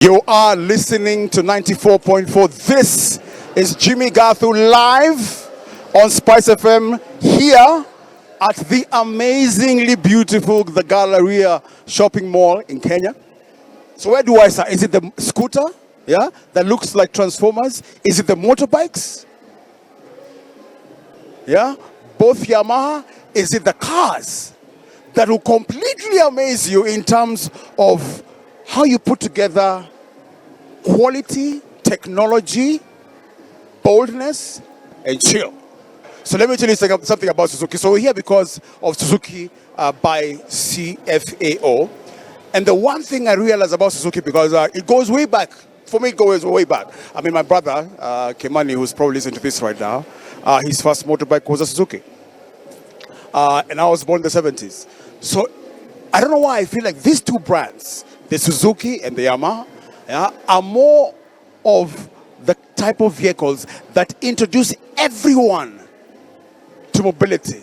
You are listening to 94.4. This is Jimmy Gathu live on SpiceFM here at the amazingly beautiful The Galleria shopping mall in Kenya. So where do I start? Is it the scooter? Yeah, that looks like Transformers? Is it the motorbikes? Yeah, both Yamaha? Is it the cars that will completely amaze you in terms of how you put together quality, technology, boldness, and chill? So let me tell you something about Suzuki. So we're here because of Suzuki by CFAO. And the one thing I realized about Suzuki, because it goes way back. For me, it goes way back. I mean, my brother, Kimani, who's probably listening to this right now, his first motorbike was a Suzuki. And I was born in the 70s. So I don't know why I feel like these two brands, the Suzuki and the Yamaha, are more of the type of vehicles that introduce everyone to mobility.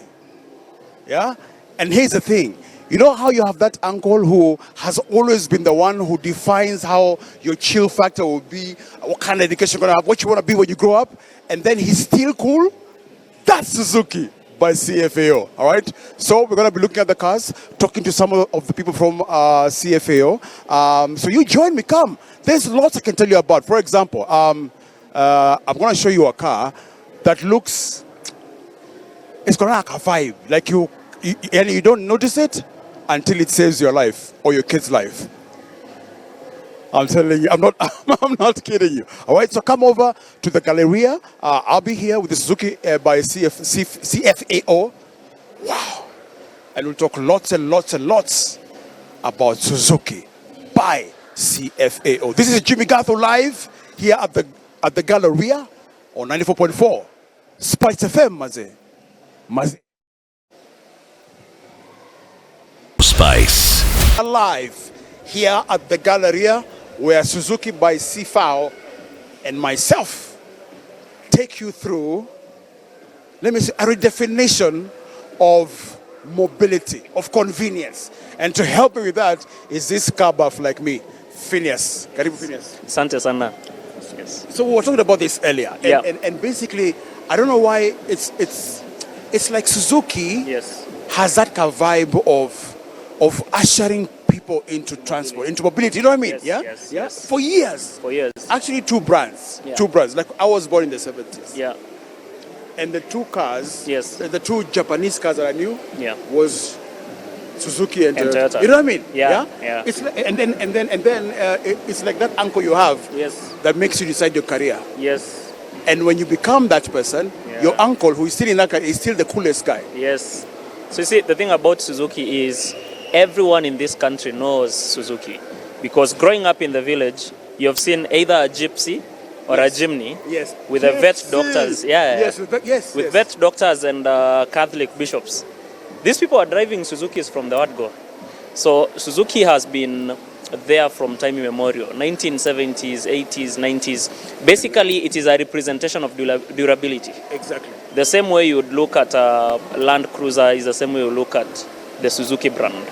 Yeah? And here's the thing. You know how you have that uncle who has always been the one who defines how your chill factor will be, what kind of education you're going to have, what you want to be when you grow up, and then he's still cool? That's Suzuki by CFAO, all right? So we're going to be looking at the cars, talking to some of the people from CFAO. So you join me, come. There's lots I can tell you about. For example, I'm going to show you a car that looks, it's going to have a vibe. Like you don't notice it until it saves your life or your kid's life. I'm telling you, I'm not kidding you. All right, so come over to the Galleria. I'll be here with the Suzuki by CFAO. Wow. And we'll talk lots and lots and lots about Suzuki by CFAO. This is Jimmy Gathu live here at the Galleria on 94.4. SpiceFM, Maze. Spice. Live here at the Galleria, where Suzuki by CFAO and myself take you through, let me say, a redefinition of mobility, of convenience. And to help me with that is this car buff like me, Phineas. Karibu Phineas. Asante sana. Yes. So we were talking about this earlier. Yeah. And basically, I don't know why it's like Suzuki has that kind of vibe of ushering people into transport, into mobility. You know what I mean? Yes. For years. Actually, two brands. Yeah. Two brands. Like I was born in the 70s. Yeah. And the two cars, Yes. the two Japanese cars that I knew, Yeah. was Suzuki and Toyota. Toyota. You know what I mean? Yeah. It's like, and then it's like that uncle you have Yes. that makes you decide your career. Yes. And when you become that person, your uncle who is still in that car is still the coolest guy. Yes. So you see, the thing about Suzuki is everyone in this country knows Suzuki, because growing up in the village, you have seen either a gypsy or a Jimny with the vet doctors. With vet doctors and Catholic bishops. These people are driving Suzukis from the word go. So Suzuki has been there from time immemorial, 1970s, 80s, 90s. Basically, it is a representation of durability. Exactly. The same way you would look at a Land Cruiser is the same way you look at the Suzuki brand.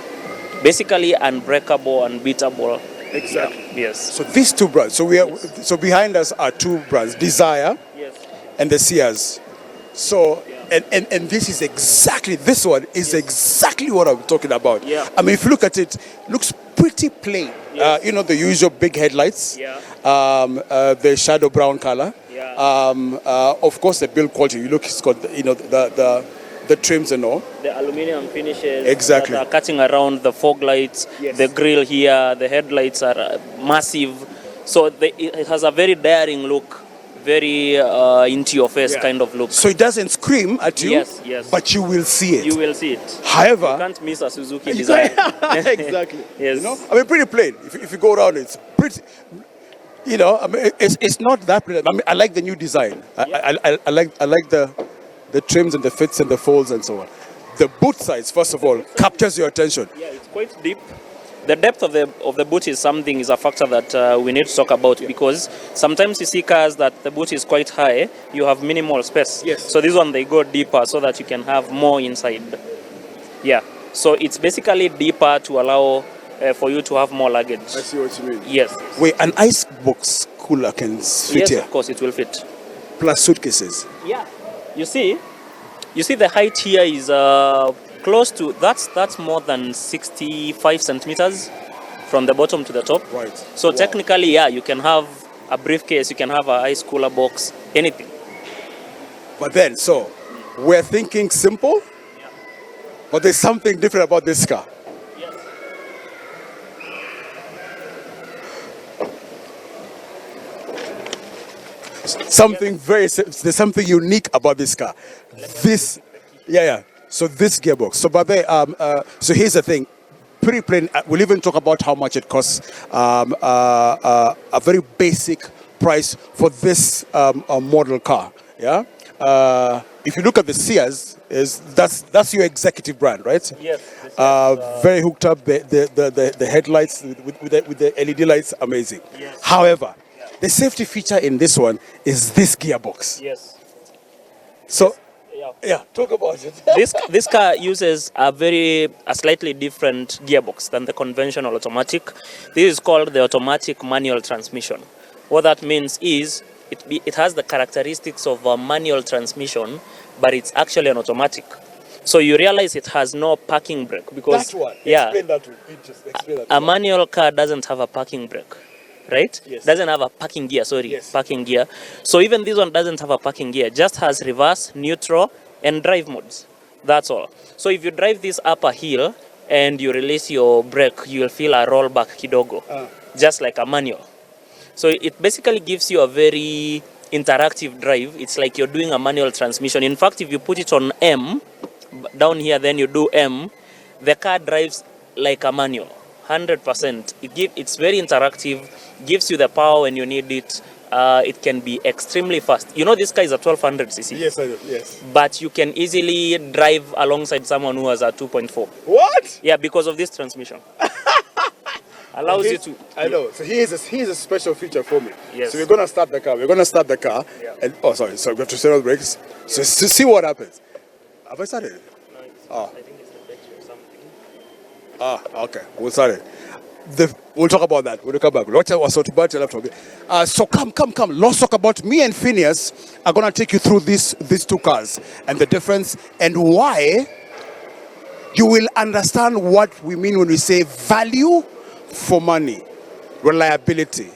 Basically unbreakable, unbeatable. Exactly. Yeah. Yes. So these two brands. So behind us are two brands, Desire and the Ciaz. So and this one is exactly what I'm talking about. Yeah. I mean, if you look at it, looks pretty plain. Yes. The usual big headlights. Yeah. The shadow brown color. Yeah. Of course, the build quality. You look, it's got the trims and all. The aluminum finishes Exactly. that are cutting around the fog lights, the grille here, the headlights are massive. So it has a very daring look, very into your face kind of look. So it doesn't scream at you, Yes. but you will see it. You will see it. However, you can't miss a Suzuki design. Exactly. Yes. I mean, pretty plain. If you go around, it's pretty. I mean, it's not that plain. I mean, I like the new design. I like the trims and the fits and the folds and so on. The boot size, first of all, captures your attention. Yeah, it's quite deep. The depth of the boot is a factor that we need to talk about, because sometimes you see cars that the boot is quite high, you have minimal space. Yes. So this one, they go deeper so that you can have more inside. Yeah. So it's basically deeper to allow for you to have more luggage. I see what you mean. Yes. Wait, an ice box cooler can fit Yes, here? of course, it will fit. Plus suitcases. Yeah. You see the height here is close to, that's more than 65 centimeters from the bottom to the top. Right. So technically, yeah, you can have a briefcase, you can have an ice cooler box, anything. But then, so, we're thinking simple, but there's something different about this car. Yes. Something there's something unique about this car. So this gearbox. So, but so here's the thing. Pretty plain. We'll even talk about how much it costs. A very basic price for this model car. Yeah. If you look at the Ciaz, that's your executive brand, right? Yes. Very hooked up. The headlights with the LED lights, amazing. Yes. However, the safety feature in this one is this gearbox. Yes. So, talk about it. This car uses a slightly different gearbox than the conventional automatic. This is called the automatic manual transmission. What that means is it has the characteristics of a manual transmission, but it's actually an automatic. So you realize it has no parking brake because That one. Explain that to me. Explain that to a me. manual car doesn't have a parking brake, right? Yes. Doesn't have a parking gear, Yes. parking gear. So even this one doesn't have a parking gear, just has reverse, neutral, and drive modes. That's all. So if you drive this up a hill and you release your brake, you'll feel a rollback kidogo, just like a manual. So it basically gives you a very interactive drive. It's like you're doing a manual transmission. In fact, if you put it on M, down here, then you do M, the car drives like a manual, 100%. It's very interactive, gives you the power when you need it. It can be extremely fast. You know, this car is a 1200cc. Yes, I do. Yes. But you can easily drive alongside someone who has a 2.4. What? Yeah, because of this transmission. Allows you to. I know. So here's a special feature for me. Yes. So we're gonna start the car. Yeah. And sorry. So we have to set on the brakes. So to see what happens. Have I started? I think it's the battery or something. Okay. We'll start it. We'll talk about that. We'll come back. So come. Let's talk about me and Phineas are gonna take you through these two cars and the difference and why you will understand what we mean when we say value for money, reliability,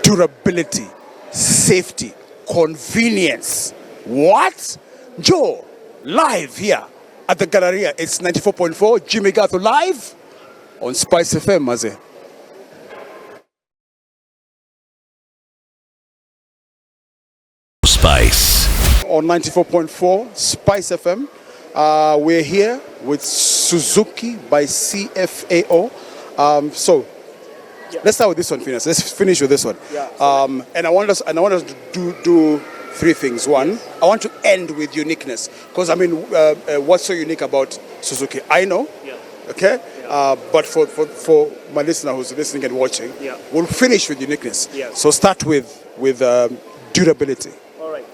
durability, safety, convenience. What? Joe, live here at the Galleria. It's 94.4 Jimmy Gatho live on SpiceFM, Maze. Spice. On 94.4 SpiceFM. We're here with Suzuki by CFAO. Let's start with this one, Phineas. Let's finish with this one. And I want us to do three things. One, I want to end with uniqueness, because what's so unique about Suzuki? I know. Okay. But for my listener who's listening and watching, we'll finish with uniqueness. So start with durability. All right.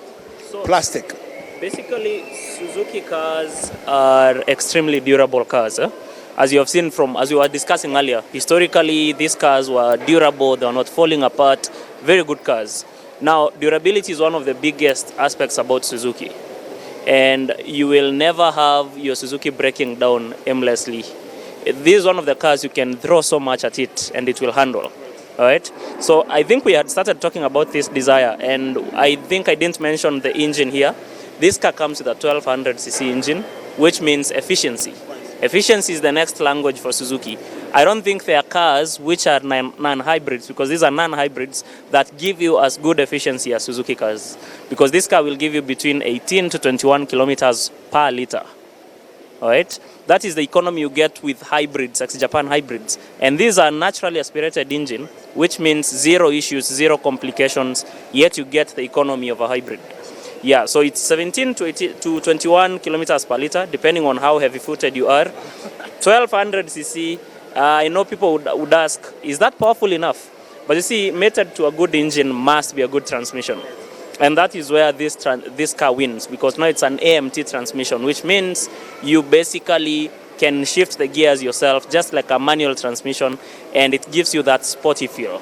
So Plastic. basically, Suzuki cars are extremely durable cars. As you have seen as we were discussing earlier, historically these cars were durable, they were not falling apart, very good cars. Now, durability is one of the biggest aspects about Suzuki. And you will never have your Suzuki breaking down aimlessly. This is one of the cars you can throw so much at it and it will handle. All right. So I think we had started talking about this Desire, and I think I didn't mention the engine here. This car comes with a 1200cc engine, which means efficiency. Efficiency is the next language for Suzuki. I don't think there are cars which are non-hybrids, because these are non-hybrids that give you as good efficiency as Suzuki cars. Because this car will give you between 18 to 21 kilometers per liter. All right? That is the economy you get with hybrids, ex-Japan hybrids. And these are naturally aspirated engine, which means zero issues, zero complications, yet you get the economy of a hybrid. Yeah, so it's 17 to 21 kilometers per liter, depending on how heavy-footed you are. 1200cc, I know people would ask, is that powerful enough? But you see, mated to a good engine must be a good transmission. And that is where this car wins, because now it's an AMT transmission, which means you basically can shift the gears yourself, just like a manual transmission, and it gives you that sporty feel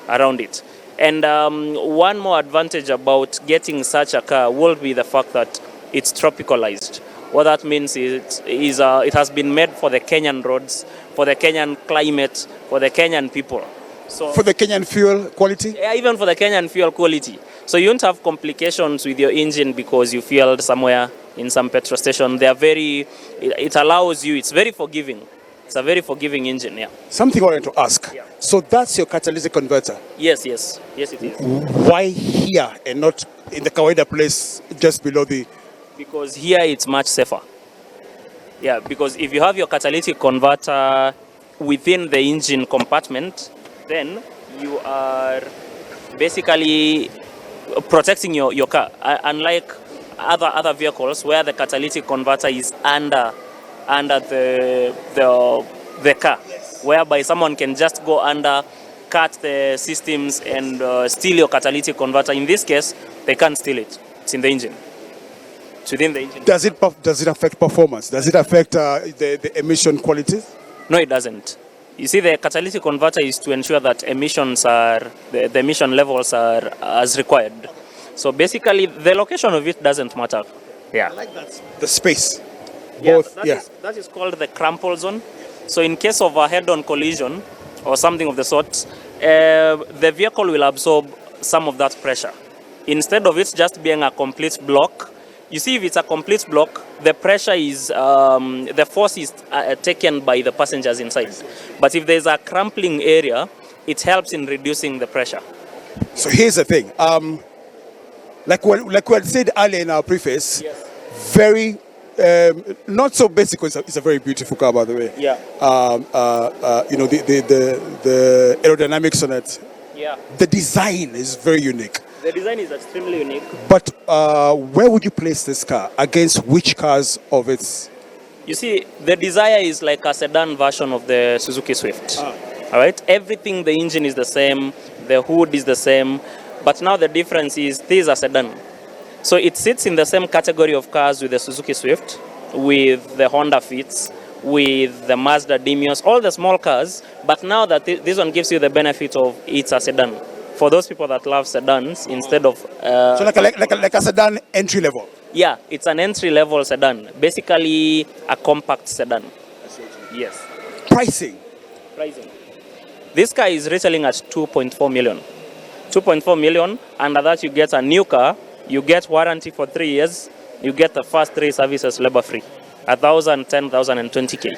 around it. And one more advantage about getting such a car will be the fact that it's tropicalized. What that means is it has been made for the Kenyan roads, for the Kenyan climate, for the Kenyan people. So For the Kenyan fuel quality? yeah, even for the Kenyan fuel quality. So you won't have complications with your engine because you fueled somewhere in some petrol station. They are it allows you, it's very forgiving. It's a very forgiving engine, yeah. Something I wanted to ask. Yeah. So that's your catalytic converter. Yes, it is. Why here and not in the Kawaida place just below the... Because here it's much safer. Yeah, because if you have your catalytic converter within the engine compartment, then you are basically protecting your car. Unlike other vehicles where the catalytic converter is under the car, whereby someone can just go under, cut the systems and steal your catalytic converter. In this case, they can't steal it. It's in the engine. It's within the engine. Does it affect performance? Does it affect the emission quality? No, it doesn't. You see, the catalytic converter is to ensure that the emission levels are as required. So basically, the location of it doesn't matter. Yeah. I like that. The space. Both, that is called the crumple zone. So in case of a head-on collision or something of the sort, the vehicle will absorb some of that pressure. Instead of it just being a complete block, you see, if it's a complete block, the pressure is, the force is taken by the passengers inside. But if there's a crumpling area, it helps in reducing the pressure. So here's the thing. Like we had said earlier in our preface, very, not so basic, it's a very beautiful car, by the way. Yeah. You know, the aerodynamics on it. Yeah. The design is very unique. The design is extremely unique. But where would you place this car against which cars of its? You see, the Desire is like a sedan version of the Suzuki Swift. All right, everything, the engine is the same, the hood is the same, but now the difference is this is a sedan. So it sits in the same category of cars with the Suzuki Swift, with the Honda Fits, with the Mazda Demios, all the small cars, but now that this one gives you the benefit of it's a sedan. For those people that love sedans, instead of... so like a sedan entry level? Yeah, it's an entry-level sedan. Basically, a compact sedan. Yes. Pricing? This car is retailing at 2.4 million. 2.4 million, under that you get a new car, you get warranty for 3 years, you get the first 3 services labor-free, 1,000, 10,000, and 20K.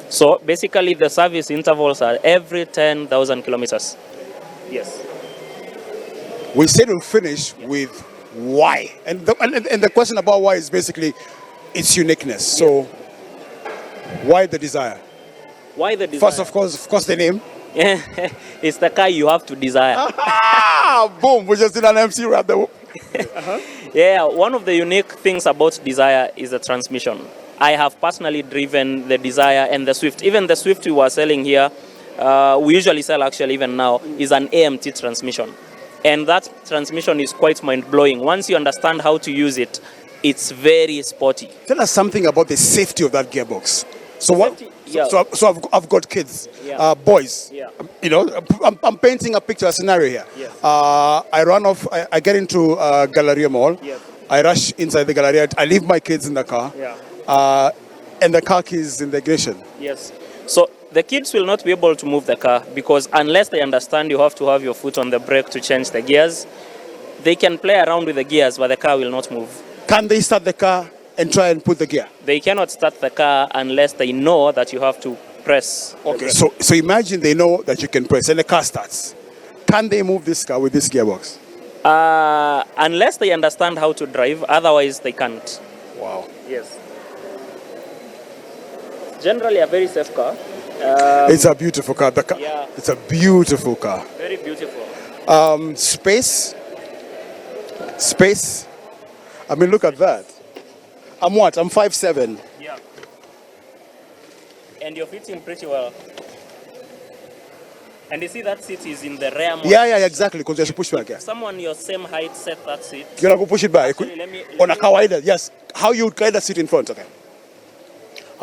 So basically the service intervals are every 10,000 kilometers. Yes. We said we'll finish with why. And the question about why is basically its uniqueness. So why the Desire? Why the Desire? First, of course, the name. It's the car you have to desire. Boom, we just did an MC rap there. Yeah, one of the unique things about Desire is the transmission. I have personally driven the Desire and the Swift. Even the Swift we were selling here, we usually sell actually even now, is an AMT transmission. And that transmission is quite mind-blowing. Once you understand how to use it, it's very sporty. Tell us something about the safety of that gearbox. So what? Yeah. So I've got kids, boys. Yeah. You know, I'm painting a picture, a scenario here. Yes. I run off. I get into Galleria Mall. Yes. I rush inside the Galleria. I leave my kids in the car. Yeah. And the car keys in the ignition. Yes. So the kids will not be able to move the car because unless they understand you have to have your foot on the brake to change the gears, they can play around with the gears, but the car will not move. Can they start the car and try and put the gear? They cannot start the car unless they know that you have to press. Okay, so imagine they know that you can press and the car starts. Can they move this car with this gearbox? Unless they understand how to drive, otherwise they can't. Wow. Yes. Generally a very safe car. It's a beautiful car. Yeah. It's a beautiful car. Very beautiful. Space. I mean, look at that. I'm what? I'm 5'7". Yeah. And you're fitting pretty well. And you see that seat is in the rear mode. Yeah, exactly. Because you have to push back. Yeah. If someone your same height set that seat. You're not going to push it back. Actually, let me On a kawaida, yes. How you would carry that seat in front, okay?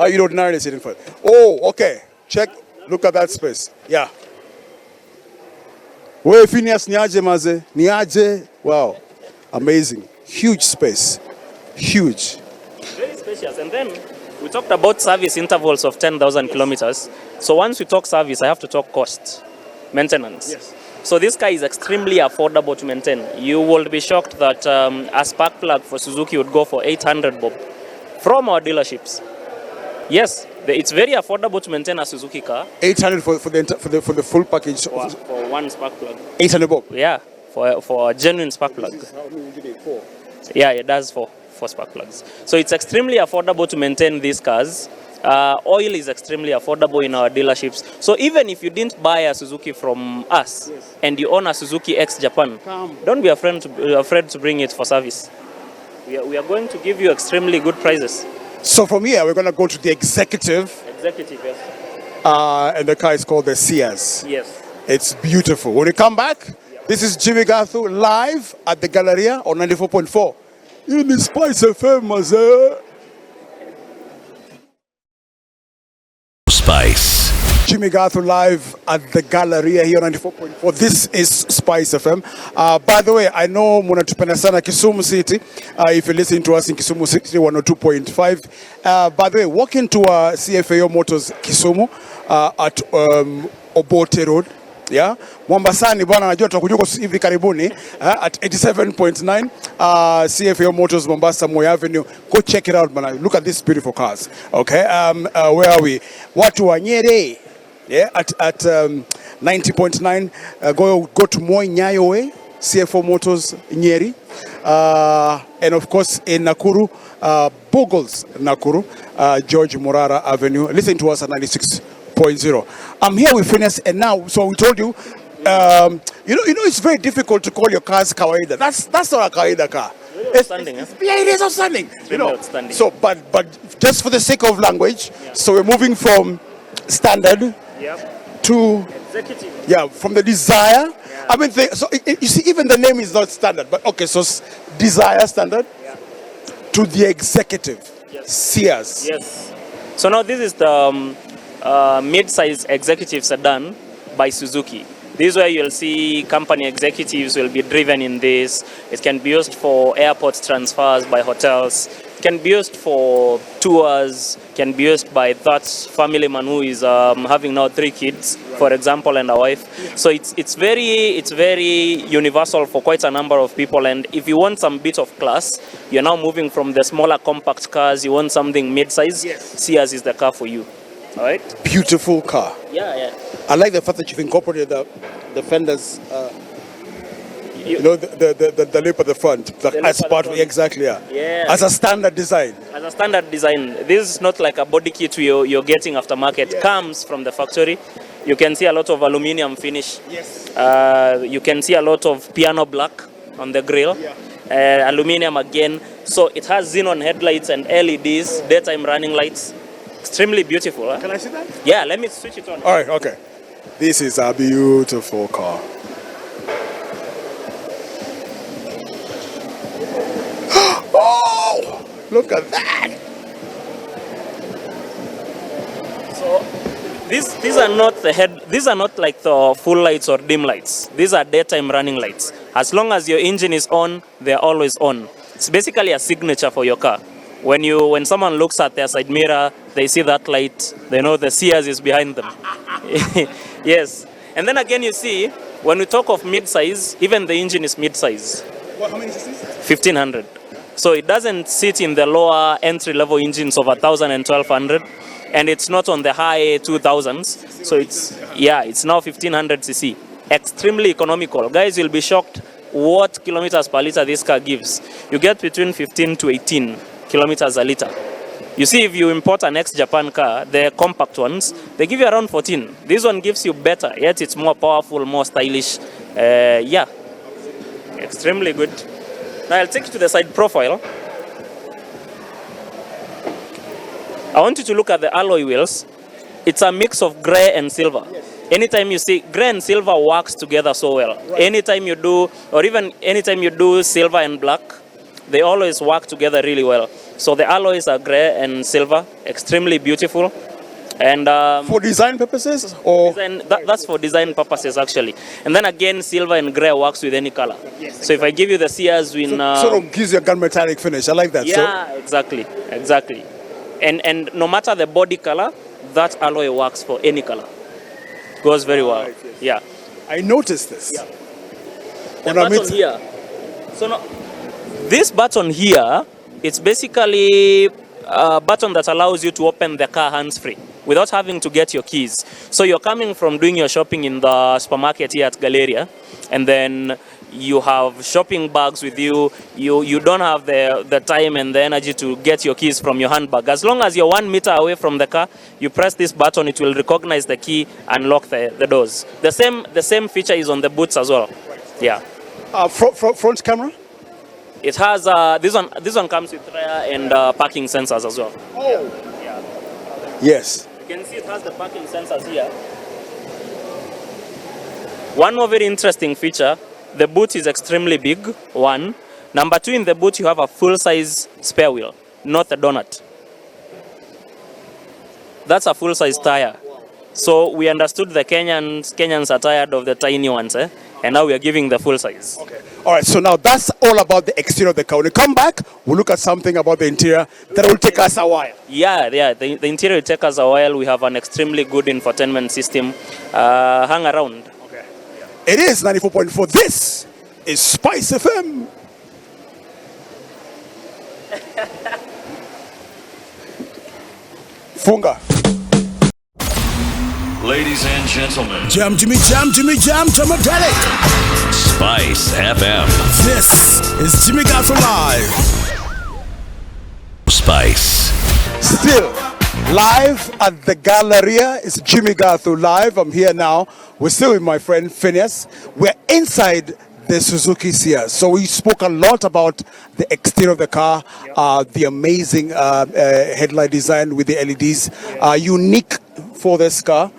How you ordinarily sit in front. Oh, okay. Check. Look at that space. Yeah. Where Phineas niaje maze? Niaje. Wow. Amazing. Huge space. Huge. Very spacious. And then we talked about service intervals of 10,000 kilometers. So once we talk service, I have to talk cost, maintenance. Yes. So this car is extremely affordable to maintain. You will be shocked that a spark plug for Suzuki would go for 800 bob from our dealerships. Yes, it's very affordable to maintain a Suzuki car. 800 for the full package. For one spark plug. 800 bob. Yeah, for a genuine spark plug. This is how many you need? 4. Yeah, it does for spark plugs. So it's extremely affordable to maintain these cars. Oil is extremely affordable in our dealerships. So even if you didn't buy a Suzuki from us, yes, and you own a Suzuki X Japan, don't be afraid to bring it for service. We are going to give you extremely good prices. So from here, we're going to go to the executive. Executive, yes. And the car is called the Ciaz. Yes. It's beautiful. When you come back, this is Jimmy Gathu live at the Galleria on 94.4. In the SpiceFM, maze. Spice. Jimmy Gathu live at the Galleria here on 94.4. This is Spice FM. By the way, I know munatupenda sana Kisumu City. If you listen to us in Kisumu City 102.5. By the way, walk into CFAO Motors Kisumu at Obote Road. Yeah, Mombasani bwana najua tutakujuko hivi karibuni at 87.9 CFAO Motors Mombasa Moi Avenue. Go check it out, man. Look at these beautiful cars. Okay, where are we? Watu wa Nyeri. Yeah, at 90.9. Go to Moi Nyayo Way, CFAO Motors Nyeri. And of course in Nakuru, Bogles Nakuru, George Morara Avenue. Listen to us at 96.0. I'm here with Phineas, and now, so we told you, you know, it's very difficult to call your cars kawaida. That's not a kawaida car. Really outstanding, yeah, it is outstanding. It's really outstanding. So, but just for the sake of language, so we're moving from standard to executive. Yeah, from the desire. Yeah. I mean, so you see, even the name is not standard, but okay, so desire standard to the executive. Ciaz. Yes. So now this is the mid-size executive sedan by Suzuki. This is where you'll see company executives will be driven in this. It can be used for airport transfers by hotels. It can be used for tours. Can be used by that family man who is having now 3 kids, for example, and a wife. So it's very universal for quite a number of people. And if you want some bit of class, you're now moving from the smaller compact cars. You want something mid-size. Ciaz is the car for you. All right. Beautiful car. Yeah. I like the fact that you've incorporated the fenders. You know, the lip at the front. As part of exactly. Yeah. As a standard design. As a standard design. This is not like a body kit you're getting aftermarket. Yeah. Comes from the factory. You can see a lot of aluminium finish. Yes. You can see a lot of piano black on the grille. Yeah. Aluminium again. So it has xenon headlights and LEDs, daytime running lights. Extremely beautiful. Huh? Can I see that? Yeah, let me switch it on. All right, okay. This is a beautiful car. Oh, look at that. So these are not these are not like the full lights or dim lights. These are daytime running lights. As long as your engine is on, they're always on. It's basically a signature for your car. When someone looks at their side mirror, they see that light, they know the Ciaz is behind them. Yes. And then again, you see, when we talk of mid-size, even the engine is mid-size. How many cc's? 1500. So it doesn't sit in the lower entry-level engines of 1000 and 1200, and it's not on the high 2000s. So it's now 1500 cc. Extremely economical. Guys, you'll be shocked what kilometers per liter this car gives. You get between 15 to 18 kilometers a liter. You see, if you import an ex-Japan car, the compact ones, they give you around 14. This one gives you better, yet it's more powerful, more stylish. Yeah, extremely good. Now I'll take you to the side profile. I want you to look at the alloy wheels. It's a mix of gray and silver. Yes. Anytime you see gray and silver works together so well. Right. Anytime you do silver and black, they always work together really well. So the alloys are grey and silver, extremely beautiful. And for design purposes, or that's for design purposes actually. And then again, silver and grey works with any color. Yes, so if I give you the Ciaz in sort of gives you a gunmetallic finish. I like that. Yeah, exactly. And no matter the body color, that alloy works for any color. Goes very well. Right, yes. Yeah. I noticed this. Yeah. The button here. So now, this button here, it's basically a button that allows you to open the car hands-free without having to get your keys. So you're coming from doing your shopping in the supermarket here at Galleria, and then you have shopping bags with you. You don't have the time and the energy to get your keys from your handbag. As long as you're 1 meter away from the car, you press this button, it will recognize the key and lock the doors. The same feature is on the boots as well. Yeah. Front camera? It has this one comes with rear and parking sensors as well. Oh. Yeah. Yes. You can see it has the parking sensors here. One more very interesting feature, the boot is extremely big, one. Number two, in the boot you have a full-size spare wheel, not a donut. That's a full-size tire. So we understood the Kenyans are tired of the tiny ones, and now we are giving the full size. Okay. All right, so now that's all about the exterior of the car. When we come back, we'll look at something about the interior that will take us a while. Yeah, the interior will take us a while. We have an extremely good infotainment system. Hang around. Okay. Yeah. It is 94.4. This is SpiceFM. Funga. Ladies and gentlemen, Jam Jimmy Tomadelic. Spice FM. This is Jimmy Gato Live. Spice. Still live at the Galleria. It's Jimmy Gato Live. I'm here now. We're still with my friend Phineas. We're inside the Suzuki Ciaz. So we spoke a lot about the exterior of the car, the amazing headlight design with the LEDs, unique for this car.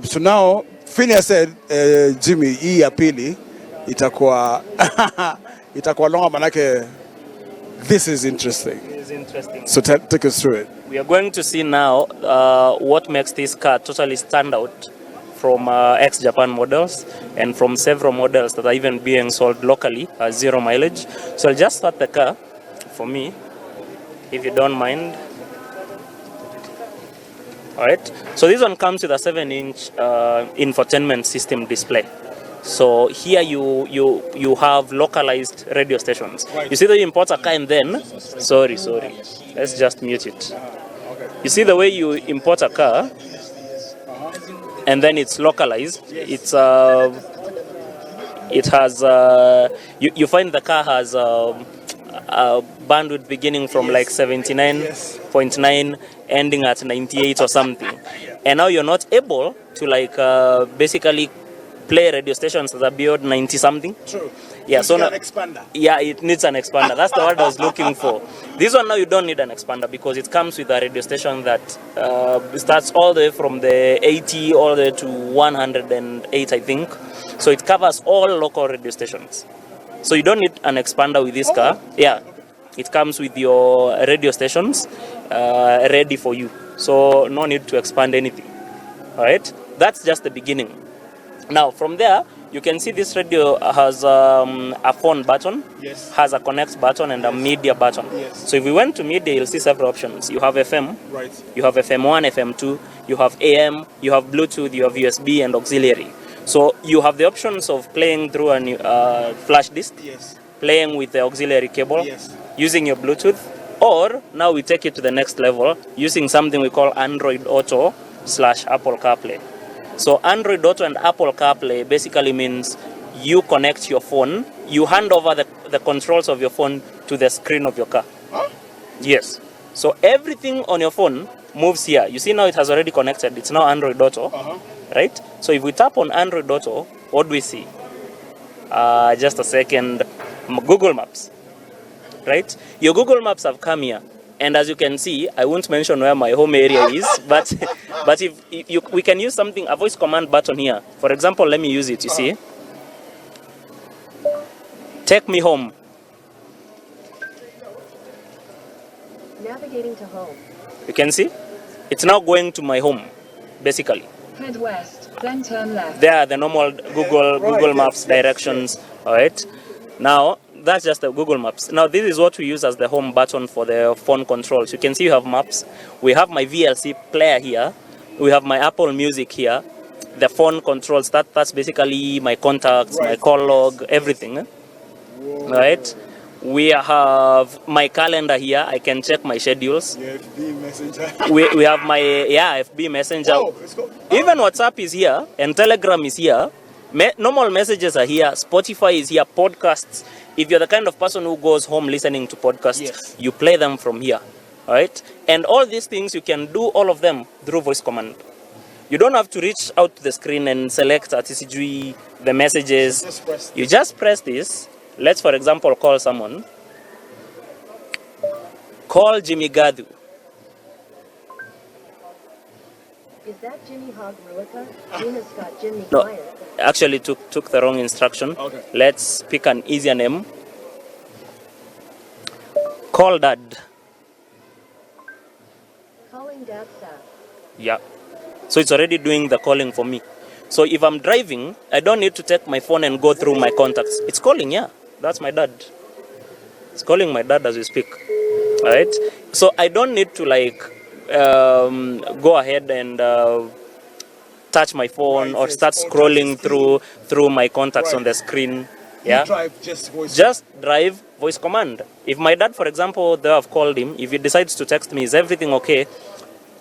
So now Phineas said, Jimmy, hii ya pili itakuwa longa manake this is interesting. It is interesting. So take us through it. We are going to see now what makes this car totally stand out from ex-Japan models and from several models that are even being sold locally at 0 mileage. So I'll just start the car for me, if you don't mind. Alright, so this one comes with a 7-inch infotainment system display. So here you have localized radio stations. Right. You see the you import a car and then, sorry, let's just mute it. You see the way you import a car and then it's localized. It's it has you find the car has a bandwidth beginning from like 79.9 ending at 98 or something, and now you're not able to like basically play radio stations that are beyond 90 something. True. Yeah, so an expander. Yeah, it needs an expander. That's the word I was looking for. This one now you don't need an expander because it comes with a radio station that starts all the way from the 80 all the way to 108, I think. So it covers all local radio stations. So you don't need an expander with this car. Yeah, it comes with your radio stations ready for you. So no need to expand anything. All right, that's just the beginning. Now from there, you can see this radio has a phone button, has a connect button and a media button. Yes. So if we went to media, you'll see several options. You have FM, Right. you have FM1, FM2, you have AM, you have Bluetooth, you have USB and auxiliary. So you have the options of playing through a flash disk, Yes. playing with the auxiliary cable, Yes. using your Bluetooth, or now we take it to the next level using something we call Android Auto / Apple CarPlay. So Android Auto and Apple CarPlay basically means you connect your phone, you hand over the controls of your phone to the screen of your car. Huh? Yes. So everything on your phone moves here. You see now it has already connected. It's now Android Auto, right? So if we tap on Android Auto, what do we see? Just a second. Google Maps, right? Your Google Maps have come here. And as you can see, I won't mention where my home area is, but if we can use something, a voice command button here. For example, let me use it, you see. Take me home. Navigating to home. You can see? It's now going to my home, basically. Head west, then turn left. There are the normal Google Maps directions, all right? Now, that's just the Google Maps. Now, this is what we use as the home button for the phone controls. You can see you have maps. We have my VLC player here. We have my Apple Music here. The phone controls, that's basically my contacts, my call log, everything. Right? We have my calendar here. I can check my schedules. FB Messenger. We have my FB Messenger. Oh, let's go. Even WhatsApp is here and Telegram is here. Normal messages are here. Spotify is here. Podcasts. If you're the kind of person who goes home listening to podcasts, you play them from here. All right? And all these things, you can do all of them through voice command. You don't have to reach out to the screen and select the messages. You just press this. Let's, for example, call someone. Call Jimmy Gadu. Is that Jimmy Hog Ruica? Gina's got Jimmy No, Myers. actually took the wrong instruction. Okay. Let's pick an easier name. Call Dad. Calling Dad Sap. Yeah. So it's already doing the calling for me. So if I'm driving, I don't need to take my phone and go through my contacts. It's calling, yeah. That's my dad. It's calling my dad as we speak. All right? So I don't need to go ahead and touch my phone or start scrolling through my contacts on the screen. Yeah. Just drive voice command. If my dad, for example, they have called him, if he decides to text me, is everything okay?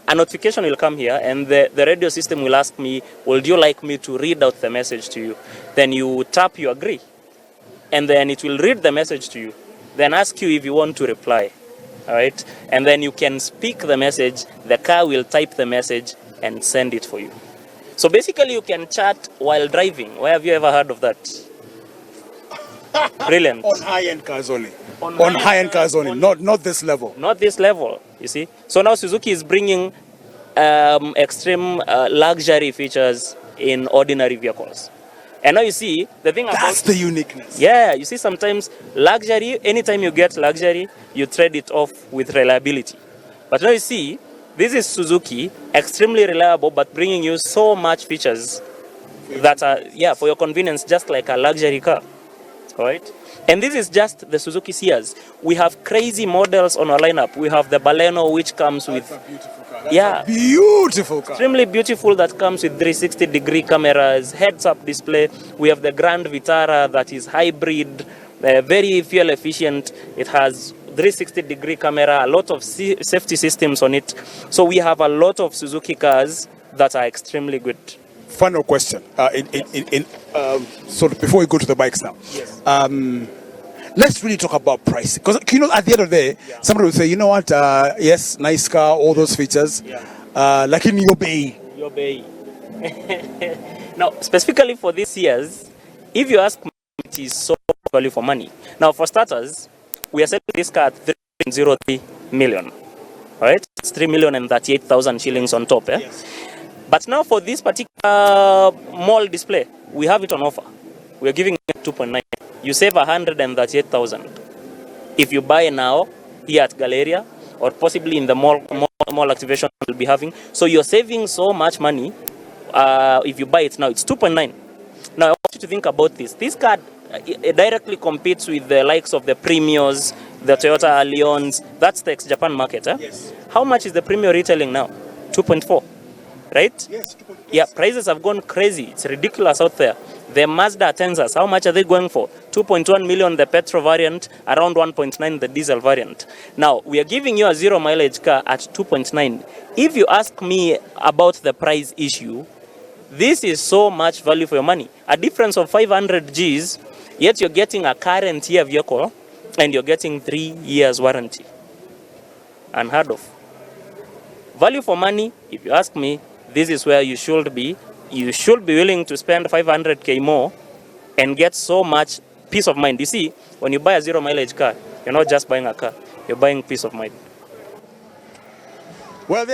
A notification will come here and the radio system will ask me, would you like me to read out the message to you? Then you tap, you agree. And then it will read the message to you. Then ask you if you want to reply. All right? And then you can speak the message, the car will type the message and send it for you. So basically you can chat while driving. Where have you ever heard of that? Brilliant. On high-end cars only. On high-end cars only, not this level. Not this level, you see. So now Suzuki is bringing extreme luxury features in ordinary vehicles. And now you see, the thing about... That's the uniqueness. Yeah, you see sometimes luxury, anytime you get luxury, you trade it off with reliability. But now you see, this is Suzuki, extremely reliable, but bringing you so much features that are, for your convenience, just like a luxury car. All right? And this is just the Suzuki Ciaz. We have crazy models on our lineup. We have the Baleno, which comes with... That's a beautiful car. That's a beautiful car. Extremely beautiful, that comes with 360-degree cameras, heads-up display. We have the Grand Vitara that is hybrid, very fuel efficient. It has 360-degree camera, a lot of safety systems on it. So we have a lot of Suzuki cars that are extremely good. Final question. So before we go to the bikes now, Yes. Let's really talk about price. Because at the end of the day, somebody will say, you know what? Yes, nice car, all those features. Like in your bay. Your bay. Now, specifically for this year's, if you ask me, it is so value for money. Now, for starters, we are selling this car at 3.03 million. All right? It's 3,038,000 shillings on top. Yes. But now for this particular mall display, we have it on offer. We are giving it 2.9. You save 138,000. If you buy now here at Galleria or possibly in the mall activation we'll be having. So you're saving so much money. If you buy it now, it's 2.9. Now I want you to think about this. This car it directly competes with the likes of the Premios, the Toyota Allions. That's the ex-Japan market. Yes. How much is the Premio retailing now? 2.4. Right? Yes. Yeah, prices have gone crazy. It's ridiculous out there. The Mazda Tenzas, how much are they going for? 2.1 million the petrol variant, around 1.9 the diesel variant. Now, we are giving you a zero mileage car at 2.9. If you ask me about the price issue, this is so much value for your money. A difference of 500 Gs, yet you're getting a current year vehicle and you're getting 3 years warranty. Unheard of. Value for money, if you ask me, this is where you should be. You should be willing to spend 500k more and get so much peace of mind. You see, when you buy a zero mileage car, you're not just buying a car, you're buying peace of mind. Well,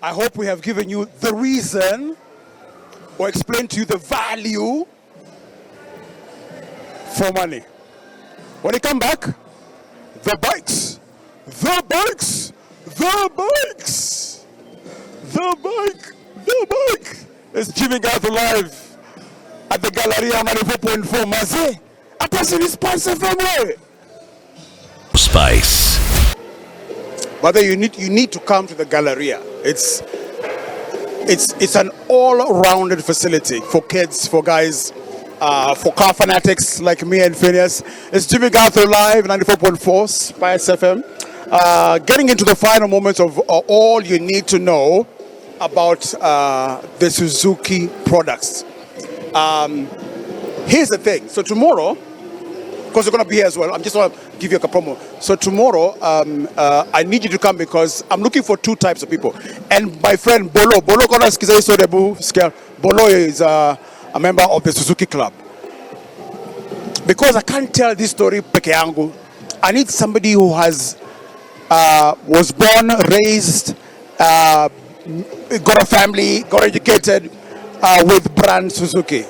I hope we have given you the reason or explained to you the value for money. When you come back, the bikes The bikes, the bikes, the bike. It's Jimmy Gath live at the Galleria 94.4. Maze, atasi ni SpiceFM. Spice. But then you need to come to the Galleria. It's an all-rounded facility for kids, for guys, for car fanatics like me and Phineas. It's Jimmy Gartho Live, 94.4, Spice FM. Getting into the final moments of all you need to know about the Suzuki products. Here's the thing. So tomorrow, because you're going to be here as well, I'm just want to give you a promo. So tomorrow, I need you to come because I'm looking for two types of people. And my friend Bolo is a member of the Suzuki Club. Because I can't tell this story peke yangu, I need somebody who was born, raised, got a family, got educated with brand Suzuki.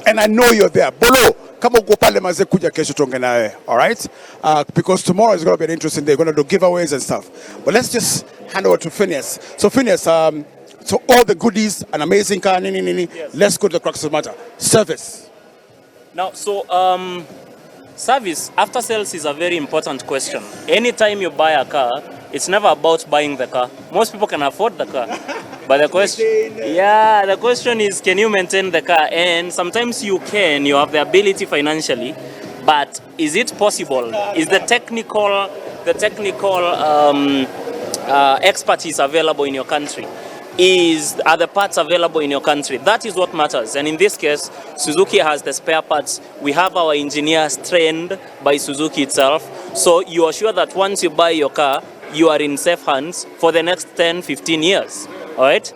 And I know you're there. Bolo, kama uko pale maze kuja kesho tuongee nawe, all right? Because tomorrow is going to be an interesting day. We're going to do giveaways and stuff. But let's just hand over to Phineas. So Phineas, so all the goodies, an amazing car, Yes. Let's go to the crux of the matter. Service. Now, so service, after sales is a very important question. Anytime you buy a car, it's never about buying the car. Most people can afford the car. But the question is, can you maintain the car? And sometimes you can, you have the ability financially, but is it possible? Is the technical expertise available in your country? Are the parts available in your country? That is what matters. And in this case, Suzuki has the spare parts. We have our engineers trained by Suzuki itself. So you are sure that once you buy your car, you are in safe hands for the next 10, 15 years. All right?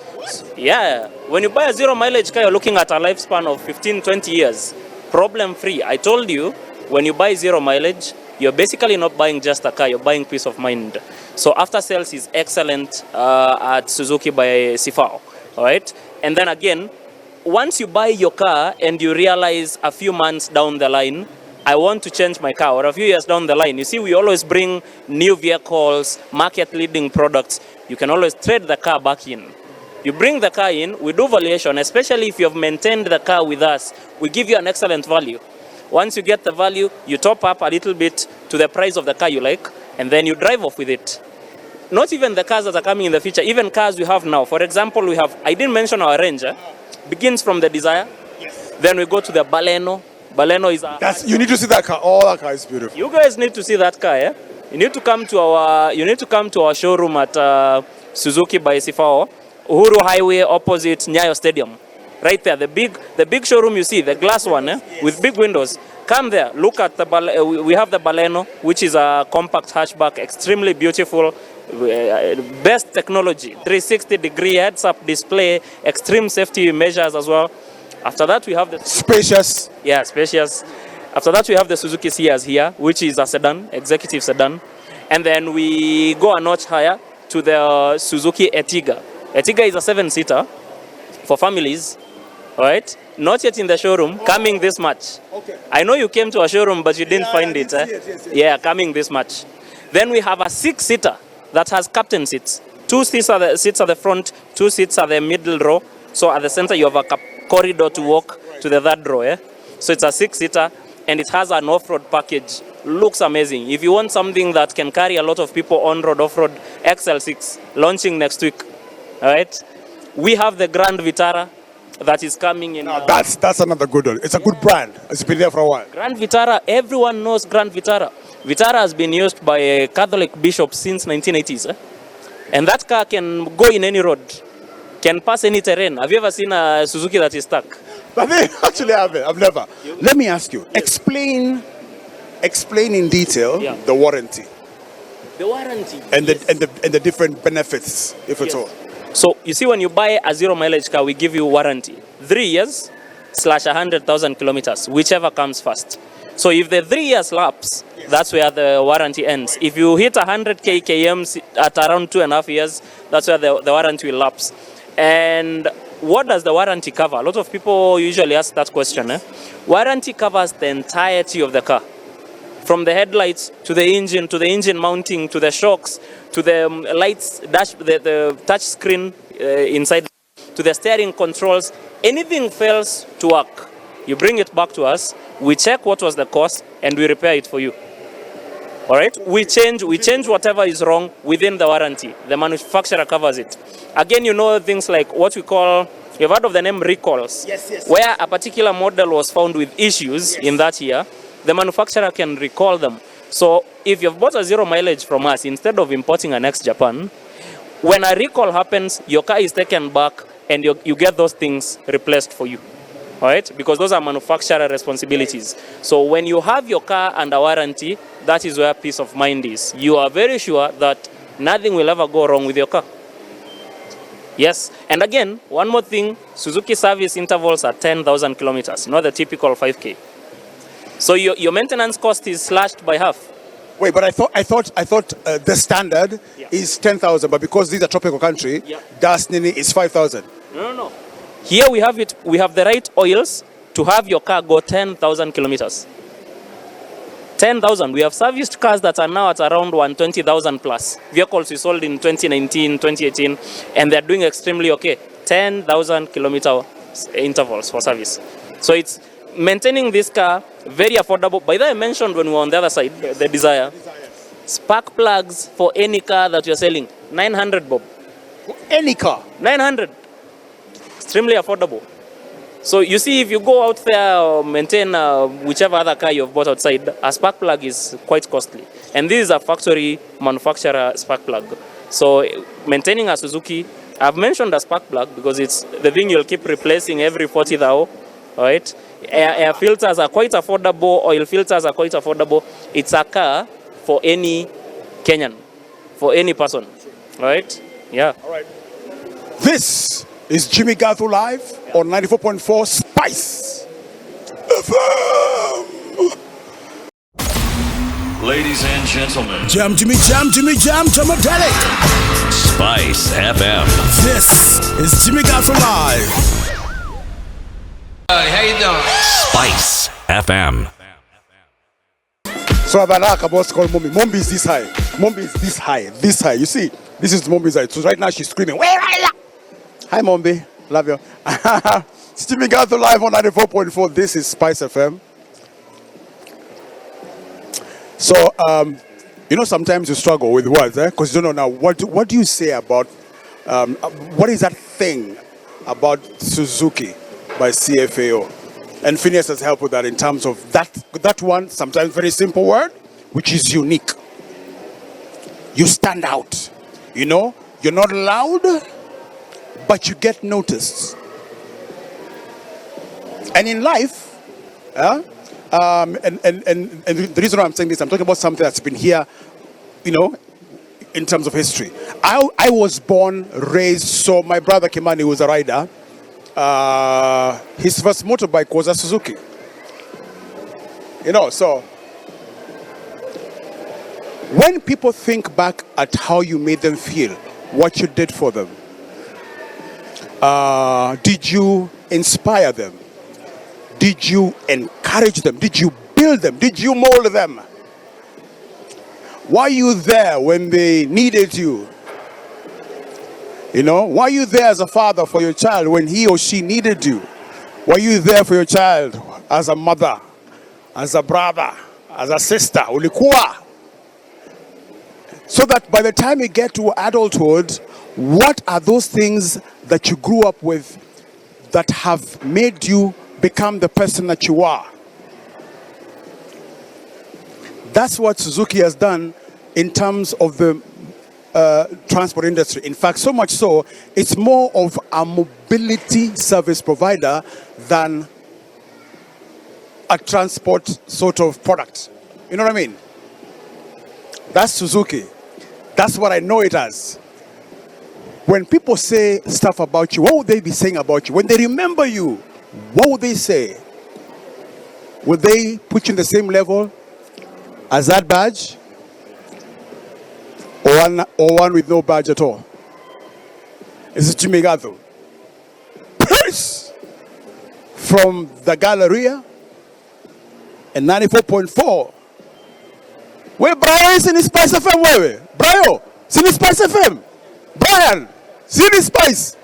Yeah. When you buy a zero mileage car, you're looking at a lifespan of 15, 20 years. Problem free. I told you, when you buy zero mileage, you're basically not buying just a car, you're buying peace of mind. So after sales is excellent at Suzuki by CFAO. All right? And then again, once you buy your car and you realize a few months down the line, I want to change my car, or a few years down the line. You see, we always bring new vehicles, market-leading products. You can always trade the car back in. You bring the car in, we do valuation, especially if you have maintained the car with us. We give you an excellent value. Once you get the value, you top up a little bit to the price of the car you like, and then you drive off with it. Not even the cars that are coming in the future, even cars we have now. For example, we have, I didn't mention our range, begins from the Desire. Yes. Then we go to the Baleno. Baleno is you need to see that car. Oh, that car is beautiful. You guys need to see that car, yeah? You need to come to our showroom at Suzuki by CFAO, Uhuru Highway opposite Nyayo Stadium. Right there, the big showroom you see, the glass one, yes. With big windows. Come there, look at we have the Baleno, which is a compact hatchback, extremely beautiful, best technology, 360-degree heads-up display, extreme safety measures as well. After that, we have the spacious. Yeah, spacious. After that, we have the Suzuki Ciaz here, which is a sedan, executive sedan. And then we go a notch higher to the Suzuki Ertiga. Ertiga is a 7-seater for families. All right, not yet in the showroom, coming this March. Okay. I know you came to a showroom, but you didn't find it. Yes. Yeah, coming this March. Then we have a 6-seater that has captain seats. 2 seats at the front, 2 seats at the middle row. So at the center, you have a corridor to walk to the third row. Yeah? So it's a 6-seater, and it has an off-road package. Looks amazing. If you want something that can carry a lot of people on-road, off-road, XL6, launching next week. All right. We have the Grand Vitara. That is coming in. Now that's another good one. It's a good brand. It's been there for a while. Grand Vitara, everyone knows Grand Vitara. Vitara has been used by Catholic bishops since 1980s. And that car can go in any road, can pass any terrain. Have you ever seen a Suzuki that is stuck? Actually, I haven't. I've never. Let me ask you. Yes. Explain in detail the warranty. The warranty. And the different benefits, if at all. So, you see, when you buy a zero mileage car, we give you warranty. 3 years / 100,000 kilometers, whichever comes first. So, if the 3 years lapse, that's where the warranty ends. If you hit 100 km at around 2.5 years, that's where the warranty will lapse. And what does the warranty cover? A lot of people usually ask that question. Warranty covers the entirety of the car. from the headlights to the engine mounting, to the shocks, to the lights, the touch screen inside, to the steering controls. Anything fails to work, you bring it back to us, we check what was the cost, and we repair it for you. All right? We change whatever is wrong within the warranty. The manufacturer covers it. Again, things like what we call, you've heard of the name recalls. Yes. Where a particular model was found with issues in that year, the manufacturer can recall them. So if you've bought a 0 mileage from us, instead of importing an ex-Japan, when a recall happens, your car is taken back and you get those things replaced for you. All right? Because those are manufacturer responsibilities. So when you have your car under warranty, that is where peace of mind is. You are very sure that nothing will ever go wrong with your car. Yes. And again, one more thing, Suzuki service intervals are 10,000 kilometers, not the typical 5K. So your maintenance cost is slashed by half. Wait, but I thought the standard is 10,000, but because these are tropical country, Dasnini is 5,000. No. Here we have it. We have the right oils to have your car go 10,000 kilometers. 10,000. We have serviced cars that are now at around 120,000 plus. Vehicles we sold in 2019, 2018, and they're doing extremely okay. 10,000 kilometer intervals for service. So it's maintaining this car very affordable. By the way, I mentioned when we were on the other side, the Desire. Spark plugs for any car that you're selling, 900, Bob. For any car? 900. Extremely affordable. So you see, if you go out there or maintain whichever other car you've bought outside, a spark plug is quite costly. And this is a factory manufacturer spark plug. So maintaining a Suzuki, I've mentioned a spark plug because it's the thing you'll keep replacing every 40 thou. Right? Air filters are quite affordable, oil filters are quite affordable. It's a car for any Kenyan, for any person. Right? Yeah. All right. This is Jimmy Gathu Live on 94.4 Spice FM. Ladies and gentlemen, Jam, Jimmy, jam, Tomatelic. Spice FM. This is Jimmy Gathu Live. How you doing? Spice FM. So I have an boss called Mumbi. Mumbi is this high. Mumbi is this high. This high. You see, this is Mumbi's height. So right now she's screaming, where are you? Hi, Mumbi. Love you. Jimmy Gathu Live on 94.4. This is Spice FM. So, sometimes you struggle with words, because you don't know now. What do you say about, what is that thing about Suzuki by CFAO? And Phineas has helped with that in terms of that one, sometimes very simple word, which is unique. You stand out. You're not loud, but you get noticed. And in life, and the reason why I'm saying this, I'm talking about something that's been here, in terms of history. I was born, raised, so my brother Kimani was a rider. His first motorbike was a Suzuki. So when people think back at how you made them feel, what you did for them, did you inspire them? Did you encourage them? Did you build them? Did you mold them? Were you there when they needed you? Were you there as a father for your child when he or she needed you? Were you there for your child as a mother, as a brother, as a sister? Ulikuwa. So that by the time you get to adulthood, what are those things that you grew up with that have made you become the person that you are? That's what Suzuki has done in terms of the transport industry. In fact, so much so, it's more of a mobility service provider than a transport sort of product. You know what I mean? That's Suzuki. That's what I know it as. When people say stuff about you, what would they be saying about you? When they remember you, what would they say? Would they put you in the same level as that badge? Or one with no badge at all? This is Jimmy Gathu. Peace! From the Galleria and 94.4 We Brian, si ni Spice FM wewe? Brian, si ni Spice FM? Brian, si ni Spice?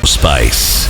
Spice.